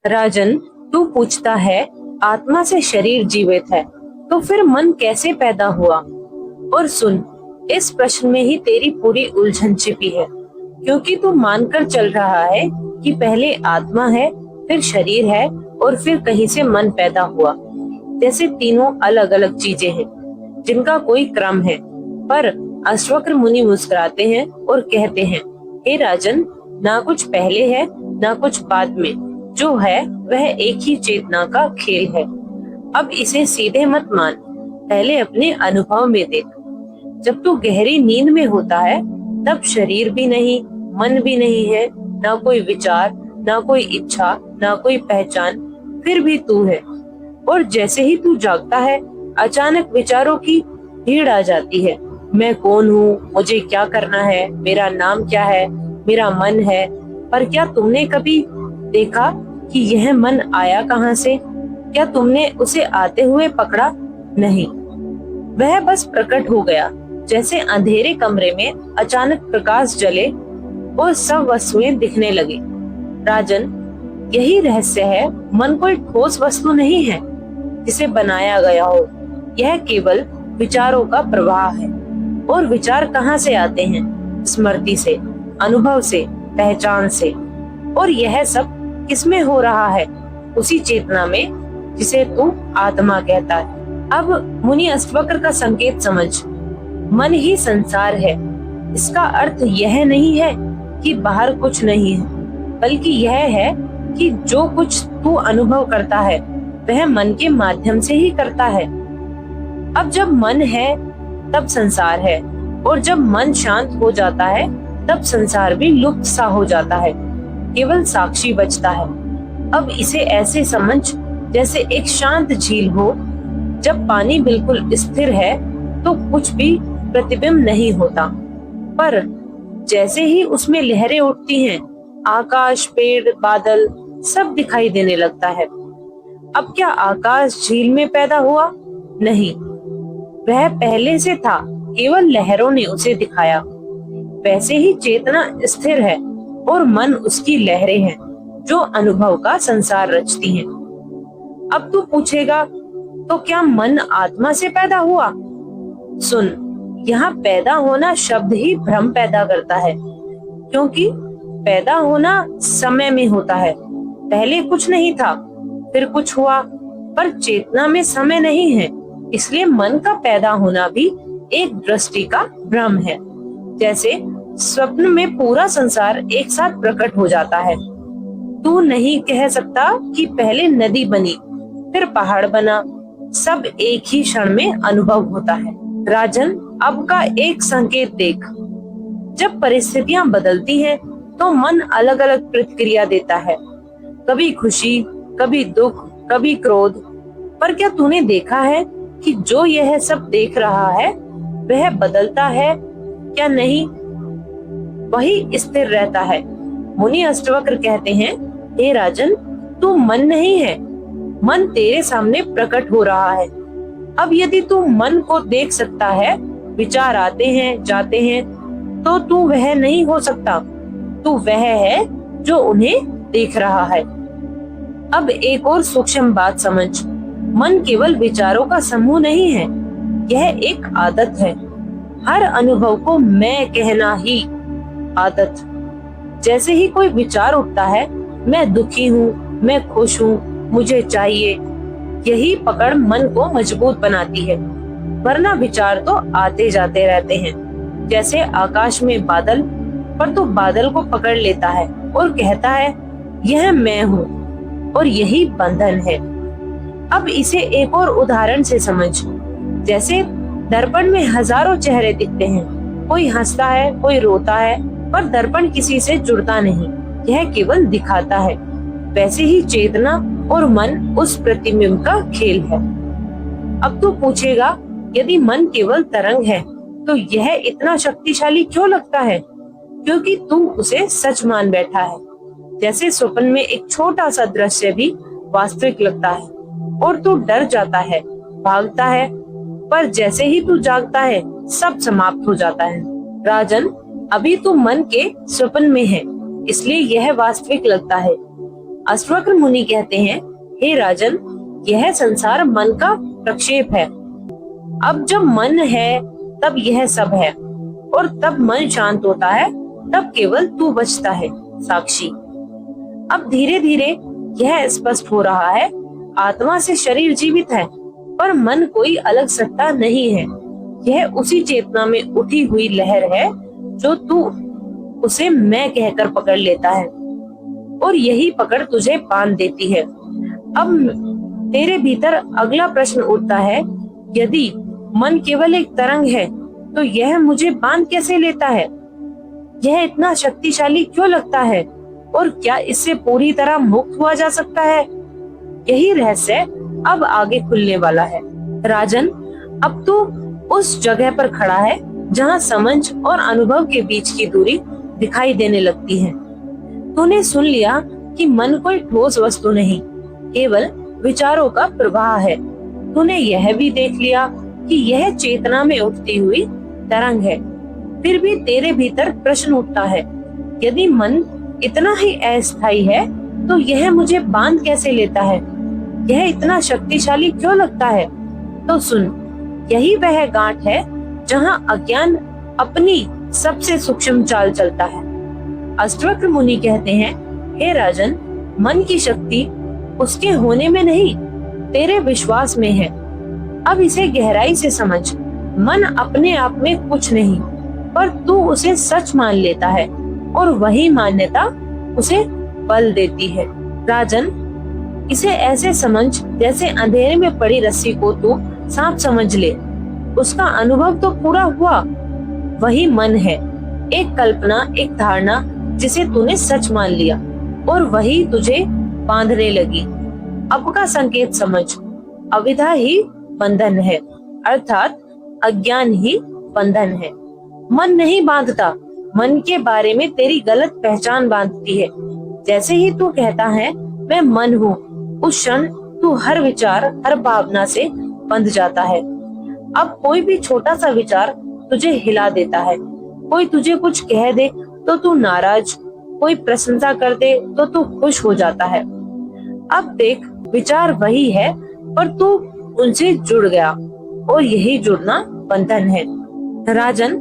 राजन, तू पूछता है आत्मा से शरीर जीवित है, तो फिर मन कैसे पैदा हुआ? और सुन, इस प्रश्न में ही तेरी पूरी उलझन छिपी है, क्योंकि तू मानकर चल रहा है कि पहले आत्मा है, फिर शरीर है और फिर कहीं से मन पैदा हुआ, जैसे तीनों अलग अलग चीजें हैं जिनका कोई क्रम है। पर अश्वक्र मुनि मुस्कुराते हैं और कहते हैं, हे राजन, ना कुछ पहले है ना कुछ बाद में, जो है वह एक ही चेतना का खेल है। अब इसे सीधे मत मान, पहले अपने अनुभव में देख। जब तू गहरी नींद में होता है तब शरीर भी नहीं, मन भी नहीं है, ना कोई विचार, ना कोई इच्छा, ना कोई पहचान, फिर भी तू है। और जैसे ही तू जागता है अचानक विचारों की भीड़ आ जाती है। मैं कौन हूँ, मुझे क्या करना है, मेरा नाम क्या है, मेरा मन है। पर क्या तुमने कभी देखा कि यह मन आया कहाँ से? क्या तुमने उसे आते हुए पकड़ा? नहीं, वह बस प्रकट हो गया, जैसे अंधेरे कमरे में अचानक प्रकाश जले और सब वस्तुएं दिखने लगी। राजन, यही रहस्य है। मन कोई ठोस वस्तु नहीं है जिसे बनाया गया हो, यह केवल विचारों का प्रवाह है। और विचार कहाँ से आते हैं? स्मृति से, अनुभव से, पहचान से। और यह सब किसमें हो रहा है? उसी चेतना में जिसे तू आत्मा कहता है। अब मुनि अश्वक्र का संकेत समझ। मन ही संसार है। इसका अर्थ यह नहीं है कि बाहर कुछ नहीं है, बल्कि यह है कि जो कुछ तू अनुभव करता है वह मन के माध्यम से ही करता है। अब जब मन है तब संसार है, और जब मन शांत हो जाता है तब संसार भी लुप्त सा हो जाता है, केवल साक्षी बचता है। अब इसे ऐसे समझ जैसे एक शांत झील हो। जब पानी बिल्कुल स्थिर है तो कुछ भी प्रतिबिंब नहीं होता, पर जैसे ही उसमें लहरें उठती हैं, आकाश, पेड़, बादल सब दिखाई देने लगता है। अब क्या आकाश झील में पैदा हुआ? नहीं, वह पहले से था, केवल लहरों ने उसे दिखाया। वैसे ही चेतना स्थिर है और मन उसकी लहरें हैं जो अनुभव का संसार रचती हैं। अब तू पूछेगा, तो क्या मन आत्मा से पैदा हुआ? सुन, यहाँ पैदा होना शब्द ही भ्रम पैदा करता है, क्योंकि पैदा होना समय में होता है। पहले कुछ नहीं था, फिर कुछ हुआ, पर चेतना में समय नहीं है, इसलिए मन का पैदा होना भी एक दृष्टि का भ्रम है। जैसे स्वप्न में पूरा संसार एक साथ प्रकट हो जाता है। तू नहीं कह सकता कि पहले नदी बनी, फिर पहाड़ बना। सब एक ही क्षण में अनुभव होता है। राजन, अब का एक संकेत देख। जब परिस्थितियां बदलती हैं, तो मन अलग अलग प्रतिक्रिया देता है, कभी खुशी, कभी दुख, कभी क्रोध। पर क्या तूने देखा है कि जो यह सब देख रहा है वह बदलता है? क्या नहीं, वही स्थिर रहता है। मुनि अष्टवक्र कहते हैं, हे राजन, तू मन नहीं है, मन तेरे सामने प्रकट हो रहा है। अब यदि तू मन को देख सकता है, विचार आते हैं जाते हैं, तो तू वह नहीं हो सकता। तू वह है जो उन्हें देख रहा है। अब एक और सूक्ष्म बात समझ। मन केवल विचारों का समूह नहीं है, यह एक आदत है। हर अनुभव को मैं कहना ही आदत। जैसे ही कोई विचार उठता है, मैं दुखी हूँ, मैं खुश हूँ, मुझे चाहिए, यही पकड़ मन को मजबूत बनाती है। वरना विचार तो आते जाते रहते हैं, जैसे आकाश में बादल। पर तो बादल को पकड़ लेता है और कहता है, यह मैं हूँ, और यही बंधन है। अब इसे एक और उदाहरण से समझ। जैसे दर्पण में हजारों चेहरे दिखते हैं, कोई हंसता है, कोई रोता है, पर दर्पण किसी से जुड़ता नहीं, यह केवल दिखाता है। वैसे ही चेतना और मन उस प्रतिबिंब का खेल है। अब तू पूछेगा, यदि मन केवल तरंग है तो यह इतना शक्तिशाली क्यों लगता है? क्योंकि तू उसे सच मान बैठा है। जैसे स्वप्न में एक छोटा सा दृश्य भी वास्तविक लगता है, और तू डर जाता है, भागता है, पर जैसे ही तू जागता है सब समाप्त हो जाता है। राजन, अभी तू मन के स्वप्न में है, इसलिए यह वास्तविक लगता है। अष्टवक्र मुनि कहते हैं, हे राजन, यह संसार मन का प्रक्षेप है। अब जब मन है तब यह सब है, और तब मन शांत होता है तब केवल तू बचता है, साक्षी। अब धीरे धीरे यह स्पष्ट हो रहा है, आत्मा से शरीर जीवित है और मन कोई अलग सत्ता नहीं है। यह उसी चेतना में उठी हुई लहर है जो तू उसे मैं कहकर पकड़ लेता है, और यही पकड़ तुझे बांध देती है। अब तेरे भीतर अगला प्रश्न उठता है, यदि मन केवल एक तरंग है तो यह मुझे बांध कैसे लेता है? यह इतना शक्तिशाली क्यों लगता है, और क्या इससे पूरी तरह मुक्त हुआ जा सकता है? यही रहस्य अब आगे खुलने वाला है। राजन, अब तू उस जगह पर खड़ा है जहाँ समझ और अनुभव के बीच की दूरी दिखाई देने लगती है। तूने सुन लिया कि मन कोई ठोस वस्तु नहीं, केवल विचारों का प्रवाह है। तूने यह भी देख लिया कि यह चेतना में उठती हुई तरंग है। फिर भी तेरे भीतर प्रश्न उठता है, यदि मन इतना ही अस्थायी है तो यह मुझे बांध कैसे लेता है? यह इतना शक्तिशाली क्यों लगता है? तो सुन, यही वह गांठ है जहां अज्ञान अपनी सबसे सूक्ष्म चाल चलता है। अष्टवक्र मुनि कहते हैं, हे राजन, मन की शक्ति उसके होने में नहीं, तेरे विश्वास में है। अब इसे गहराई से समझ। मन अपने आप में कुछ नहीं, पर तू उसे सच मान लेता है, और वही मान्यता उसे बल देती है। राजन, इसे ऐसे समझ जैसे अंधेरे में पड़ी रस्सी को तू सांप समझ ले। उसका अनुभव तो पूरा हुआ। वही मन है, एक कल्पना, एक धारणा जिसे तूने सच मान लिया, और वही तुझे बांधने लगी। अब का संकेत समझ, अविद्या ही बंधन है, अर्थात अज्ञान ही बंधन है। मन नहीं बांधता, मन के बारे में तेरी गलत पहचान बांधती है। जैसे ही तू कहता है मैं मन हूँ, उस क्षण तू हर विचार, हर भावना से बंध जाता है। अब कोई भी छोटा सा विचार तुझे हिला देता है। कोई तुझे कुछ कह दे तो तू नाराज, कोई प्रशंसा कर दे तो तू खुश हो जाता है। अब देख, विचार वही है पर तू उनसे जुड़ गया, और यही जुड़ना बंधन है। राजन,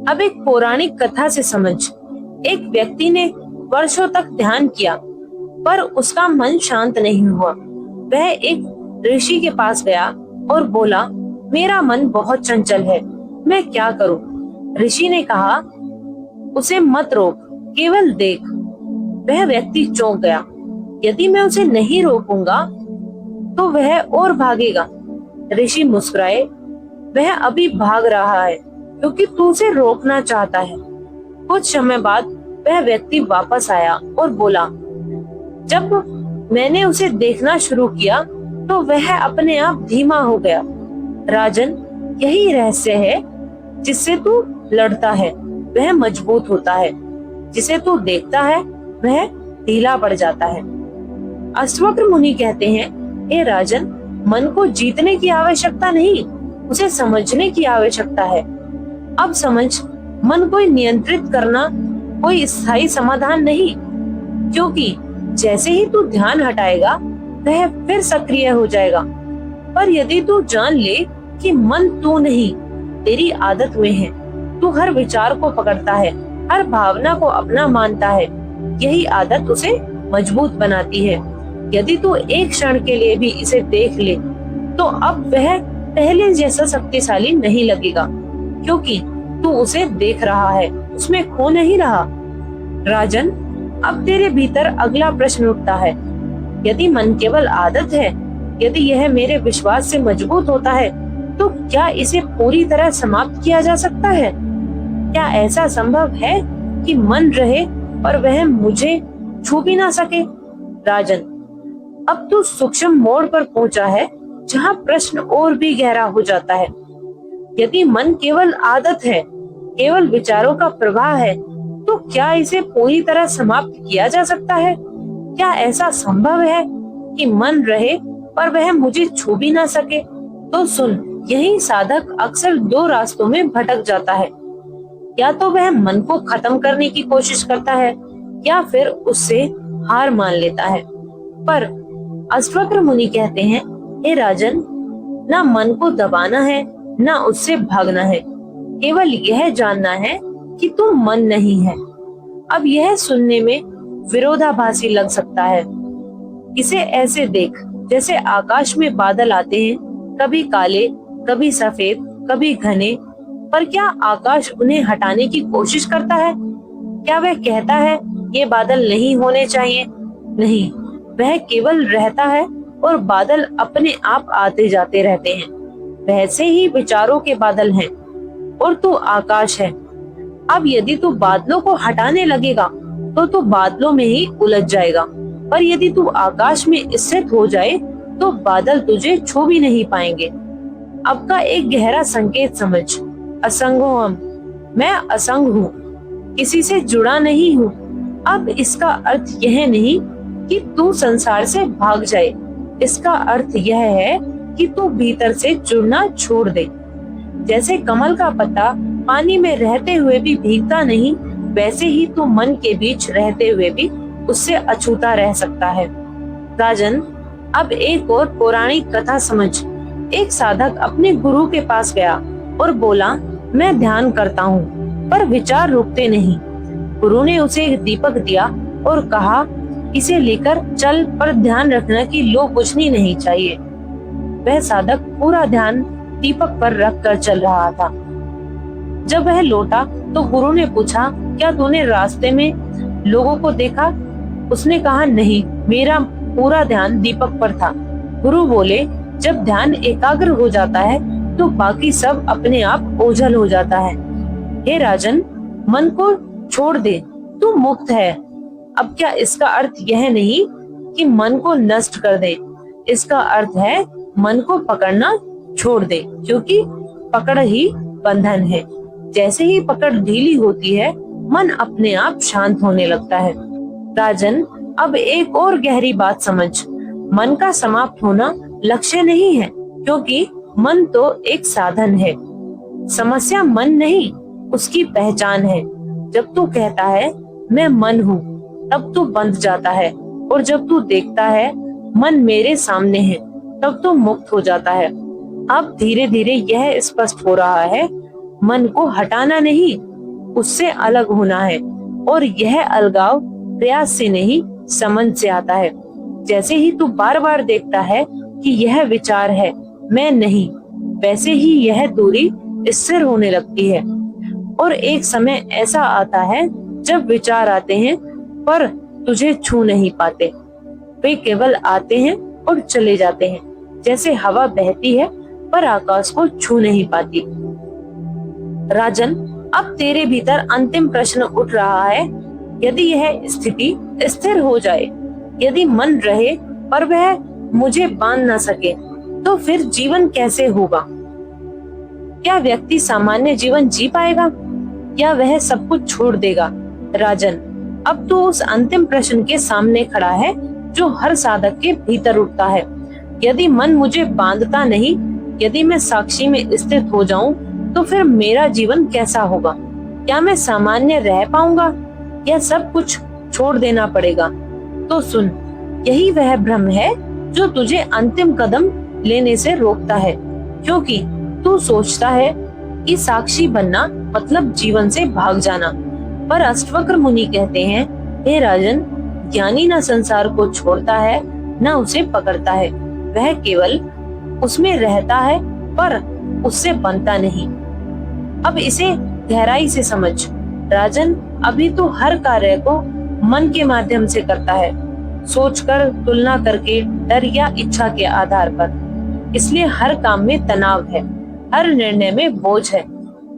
अब एक पौराणिक कथा से समझ। एक व्यक्ति ने वर्षों तक ध्यान किया, पर उसका मन शांत नहीं हुआ। वह एक ऋषि के पास गया और बोला, मेरा मन बहुत चंचल है, मैं क्या करूं? ऋषि ने कहा, उसे मत रोक, केवल देख। वह व्यक्ति चौंक गया, यदि मैं उसे नहीं रोकूंगा तो वह और भागेगा। ऋषि मुस्कुराए, वह अभी भाग रहा है क्योंकि तू उसे रोकना चाहता है। कुछ समय बाद वह व्यक्ति वापस आया और बोला, जब मैंने उसे देखना शुरू किया तो वह अपने आप धीमा हो गया। राजन, यही रहस्य है, जिससे तू लड़ता है वह मजबूत होता है, जिसे तू देखता है वह ढीला पड़ जाता है। अष्टवक्र मुनि कहते हैं, हे राजन, मन को जीतने की आवश्यकता नहीं, उसे समझने की आवश्यकता है। अब समझ, मन को नियंत्रित करना कोई स्थायी समाधान नहीं, क्योंकि जैसे ही तू ध्यान हटाएगा वह फिर सक्रिय हो जाएगा। पर यदि तू जान ले कि मन तू नहीं, तेरी आदत में है, तू हर विचार को पकड़ता है, हर भावना को अपना मानता है, यही आदत उसे मजबूत बनाती है। यदि तू एक क्षण के लिए भी इसे देख ले तो अब वह पहले जैसा शक्तिशाली नहीं लगेगा, क्योंकि तू उसे देख रहा है, उसमें खो नहीं रहा। राजन, अब तेरे भीतर अगला प्रश्न उठता है, यदि मन केवल आदत है, यदि यह मेरे विश्वास से मजबूत होता है, तो क्या इसे पूरी तरह समाप्त किया जा सकता है? क्या ऐसा संभव है कि मन रहे और वह मुझे छू भी ना सके? राजन, अब तू सूक्ष्म मोड़ पर पहुंचा है जहां प्रश्न और भी गहरा हो जाता है। यदि मन केवल आदत है, केवल विचारों का प्रवाह है, तो क्या इसे पूरी तरह समाप्त किया जा सकता है? क्या ऐसा संभव है कि मन रहे पर वह मुझे छू भी ना सके? तो सुन, यही साधक अक्सर दो रास्तों में भटक जाता है। या तो वह मन को खत्म करने की कोशिश करता है, या फिर उससे हार मान लेता है। पर अश्वक्र मुनि कहते हैं, हे राजन, ना मन को दबाना है ना उससे भागना है, केवल यह जानना है कि तू मन नहीं है। अब यह सुनने में विरोधाभासी लग सकता है। इसे ऐसे देख जैसे आकाश में बादल आते हैं, कभी काले, कभी सफेद, कभी घने, पर क्या आकाश उन्हें हटाने की कोशिश करता है? क्या वह कहता है ये बादल नहीं होने चाहिए? नहीं, वह केवल रहता है और बादल अपने आप आते जाते रहते हैं। वैसे ही विचारों के बादल हैं और तू आकाश है। अब यदि तू बादलों को हटाने लगेगा तो तू बादलों में ही उलझ जाएगा, पर यदि तू आकाश में स्थित हो जाए तो बादल तुझे छू भी नहीं पाएंगे। अब का एक गहरा संकेत समझ, असंगो हम, मैं असंग हूँ, किसी से जुड़ा नहीं हूँ। अब इसका अर्थ यह नहीं कि तू संसार से भाग जाए, इसका अर्थ यह है कि तू भीतर से जुड़ना छोड़ दे। जैसे कमल का पत्ता पानी में रहते हुए भी भीगता नहीं, वैसे ही तू मन के बीच रहते हुए भी उससे अछूता रह सकता है। राजन, अब एक और पौराणिक कथा समझ। एक साधक अपने गुरु के पास गया और बोला, मैं ध्यान करता हूँ पर विचार रुकते नहीं। गुरु ने उसे एक दीपक दिया और कहा, इसे लेकर चल, पर ध्यान रखना कि लो बुझनी नहीं चाहिए। वह साधक पूरा ध्यान दीपक पर रख कर चल रहा था। जब वह लौटा तो गुरु ने पूछा, क्या तूने रास्ते में लोगों को देखा? उसने कहा, नहीं, मेरा पूरा ध्यान दीपक पर था। गुरु बोले, जब ध्यान एकाग्र हो जाता है तो बाकी सब अपने आप ओझल हो जाता है। हे राजन, मन को छोड़ दे, तू मुक्त है। अब क्या इसका अर्थ यह नहीं कि मन को नष्ट कर दे, इसका अर्थ है मन को पकड़ना छोड़ दे, क्योंकि पकड़ ही बंधन है। जैसे ही पकड़ ढीली होती है, मन अपने आप शांत होने लगता है। राजन, अब एक और गहरी बात समझ, मन का समाप्त होना लक्ष्य नहीं है, क्योंकि मन तो एक साधन है। समस्या मन नहीं, उसकी पहचान है। जब तू कहता है मैं मन हूँ, तब तू बंध जाता है, और जब तू देखता है मन मेरे सामने है, तब तू मुक्त हो जाता है। अब धीरे धीरे यह स्पष्ट हो रहा है, मन को हटाना नहीं, उससे अलग होना है, और यह अलगाव प्रयास से नहीं, समझ से आता है। जैसे ही तू बार बार देखता है कि यह विचार है, मैं नहीं, वैसे ही यह दूरी स्थिर होने लगती है। और एक समय ऐसा आता है जब विचार आते हैं पर तुझे छू नहीं पाते, वे केवल आते हैं और चले जाते हैं, जैसे हवा बहती है पर आकाश को छू नहीं पाती। राजन, अब तेरे भीतर अंतिम प्रश्न उठ रहा है, यदि यह स्थिति स्थिर हो जाए, यदि मन रहे पर वह मुझे बांध न सके, तो फिर जीवन कैसे होगा? क्या व्यक्ति सामान्य जीवन जी पाएगा या वह सब कुछ छोड़ देगा? राजन, अब तो उस अंतिम प्रश्न के सामने खड़ा है जो हर साधक के भीतर उठता है। यदि मन मुझे बांधता नहीं, यदि मैं साक्षी में स्थित हो जाऊं, तो फिर मेरा जीवन कैसा होगा? क्या मैं सामान्य रह पाऊंगा या सब कुछ छोड़ देना पड़ेगा? तो सुन, यही वह भ्रम है जो तुझे अंतिम कदम लेने से रोकता है, क्योंकि तू सोचता है कि साक्षी बनना मतलब जीवन से भाग जाना। पर अश्वक्र मुनि कहते हैं, हे राजन, ज्ञानी न संसार को छोड़ता है न उसे पकड़ता है, वह केवल उसमें रहता है पर उससे बनता नहीं। अब इसे गहराई से समझ। राजन, अभी तो हर कार्य को मन के माध्यम से करता है, सोचकर, तुलना करके, डर या इच्छा के आधार पर। इसलिए हर काम में तनाव है, हर निर्णय में बोझ है।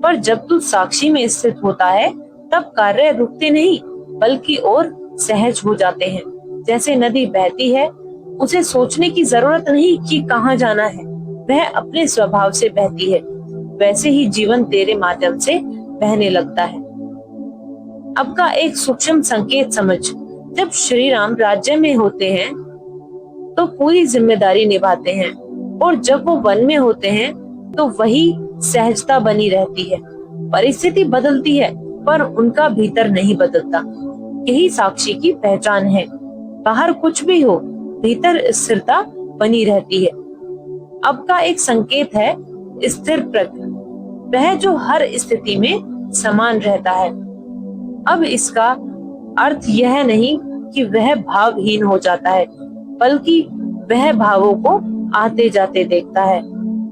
पर जब तू साक्षी में स्थित होता है, तब कार्य रुकते नहीं बल्कि और सहज हो जाते हैं। जैसे नदी बहती है, उसे सोचने की जरूरत नहीं कि कहाँ जाना है, वह अपने स्वभाव से बहती है। वैसे ही जीवन तेरे माध्यम से बहने लगता है। अब का एक सूक्ष्म संकेत समझ। जब श्री राम राज्य में होते हैं तो पूरी जिम्मेदारी निभाते हैं, और जब वो वन में होते हैं तो वही सहजता बनी रहती है। परिस्थिति बदलती है पर उनका भीतर नहीं बदलता। यही साक्षी की पहचान है। बाहर कुछ भी हो, भीतर स्थिरता बनी रहती है। अब का एक संकेत है स्थिर प्रज्ञ, वह जो हर स्थिति में समान रहता है। अब इसका अर्थ यह नहीं कि वह भावहीन हो जाता है, बल्कि वह भावों को आते जाते देखता है।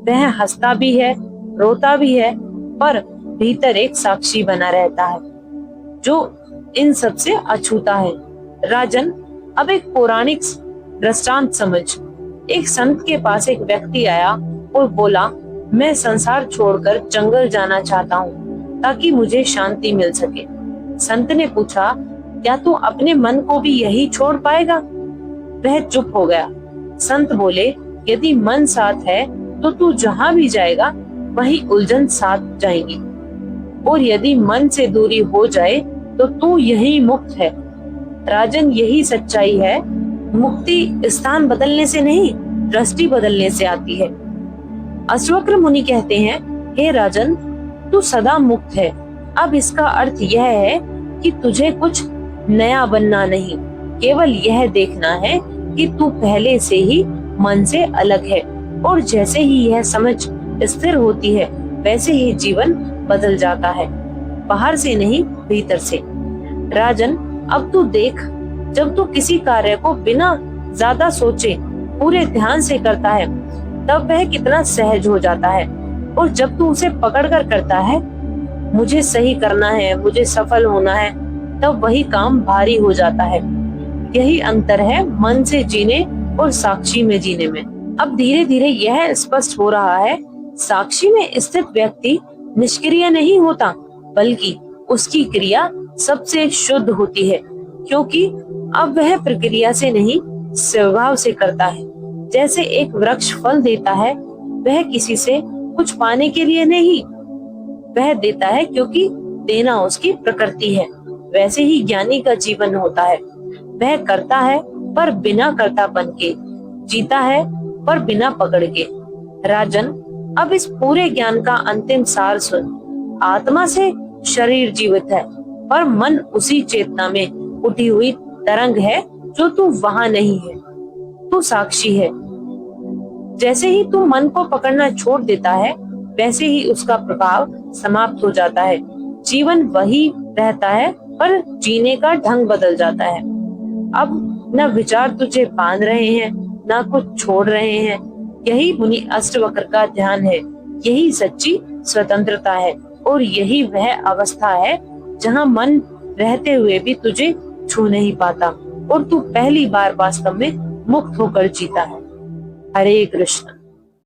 वह हंसता भी है, रोता भी है, पर भीतर एक साक्षी बना रहता है जो इन सब से अछूता है। राजन, अब एक पौराणिक दृष्टांत समझ। एक संत के पास एक व्यक्ति आया और बोला, मैं संसार छोड़कर जंगल जाना चाहता हूँ ताकि मुझे शांति मिल सके। संत ने पूछा, क्या तू अपने मन को भी यही छोड़ पाएगा? वह चुप हो गया। संत बोले, यदि मन साथ है तो तू जहाँ भी जाएगा वही उलझन साथ जाएगी, और यदि मन से दूरी हो जाए तो तू यही मुक्त है। राजन, यही सच्चाई है। मुक्ति स्थान बदलने से नहीं, दृष्टि बदलने से आती है। अश्वक्र मुनि कहते हैं, हे राजन, तू सदा मुक्त है। अब इसका अर्थ यह है कि तुझे कुछ नया बनना नहीं, केवल यह देखना है कि तू पहले से ही मन से अलग है, और जैसे ही यह समझ स्थिर होती है वैसे ही जीवन बदल जाता है, बाहर से नहीं भीतर से। राजन, अब तू देख, जब तू किसी कार्य को बिना ज्यादा सोचे पूरे ध्यान से करता है तब वह कितना सहज हो जाता है, और जब तू उसे पकड़ कर करता है, मुझे सही करना है, मुझे सफल होना है, तब वही काम भारी हो जाता है। यही अंतर है मन से जीने और साक्षी में जीने में। अब धीरे धीरे यह स्पष्ट हो रहा है, साक्षी में स्थित व्यक्ति निष्क्रिय नहीं होता, बल्कि उसकी क्रिया सबसे शुद्ध होती है, क्योंकि अब वह प्रक्रिया से नहीं स्वभाव से करता है। जैसे एक वृक्ष फल देता है, वह किसी से कुछ पाने के लिए नहीं, वह देता है क्योंकि देना उसकी प्रकृति है। वैसे ही ज्ञानी का जीवन होता है, वह करता है पर बिना कर्तापन के, जीता है पर बिना पकड़ के। राजन, अब इस पूरे ज्ञान का अंतिम सार सुन। आत्मा से शरीर जीवित है, पर मन उसी चेतना में उठी हुई तरंग है जो तू वहां नहीं है। तू साक्षी है। जैसे ही तू मन को पकड़ना छोड़ देता है, वैसे ही उसका प्रभाव समाप्त हो जाता है। जीवन वही रहता है, पर जीने का ढंग बदल जाता है। अब न विचार तुझे बांध रहे हैं, न कुछ छोड़ रहे हैं। यही मुनि अष्टवक्र का ध्यान है, यही सच्ची स्वतंत्रता है, और यही वह अवस्था है जहाँ मन रहते हुए भी तुझे छू नहीं पाता, और तू पहली बार वास्तव में मुक्त होकर जीता है। हरे कृष्ण।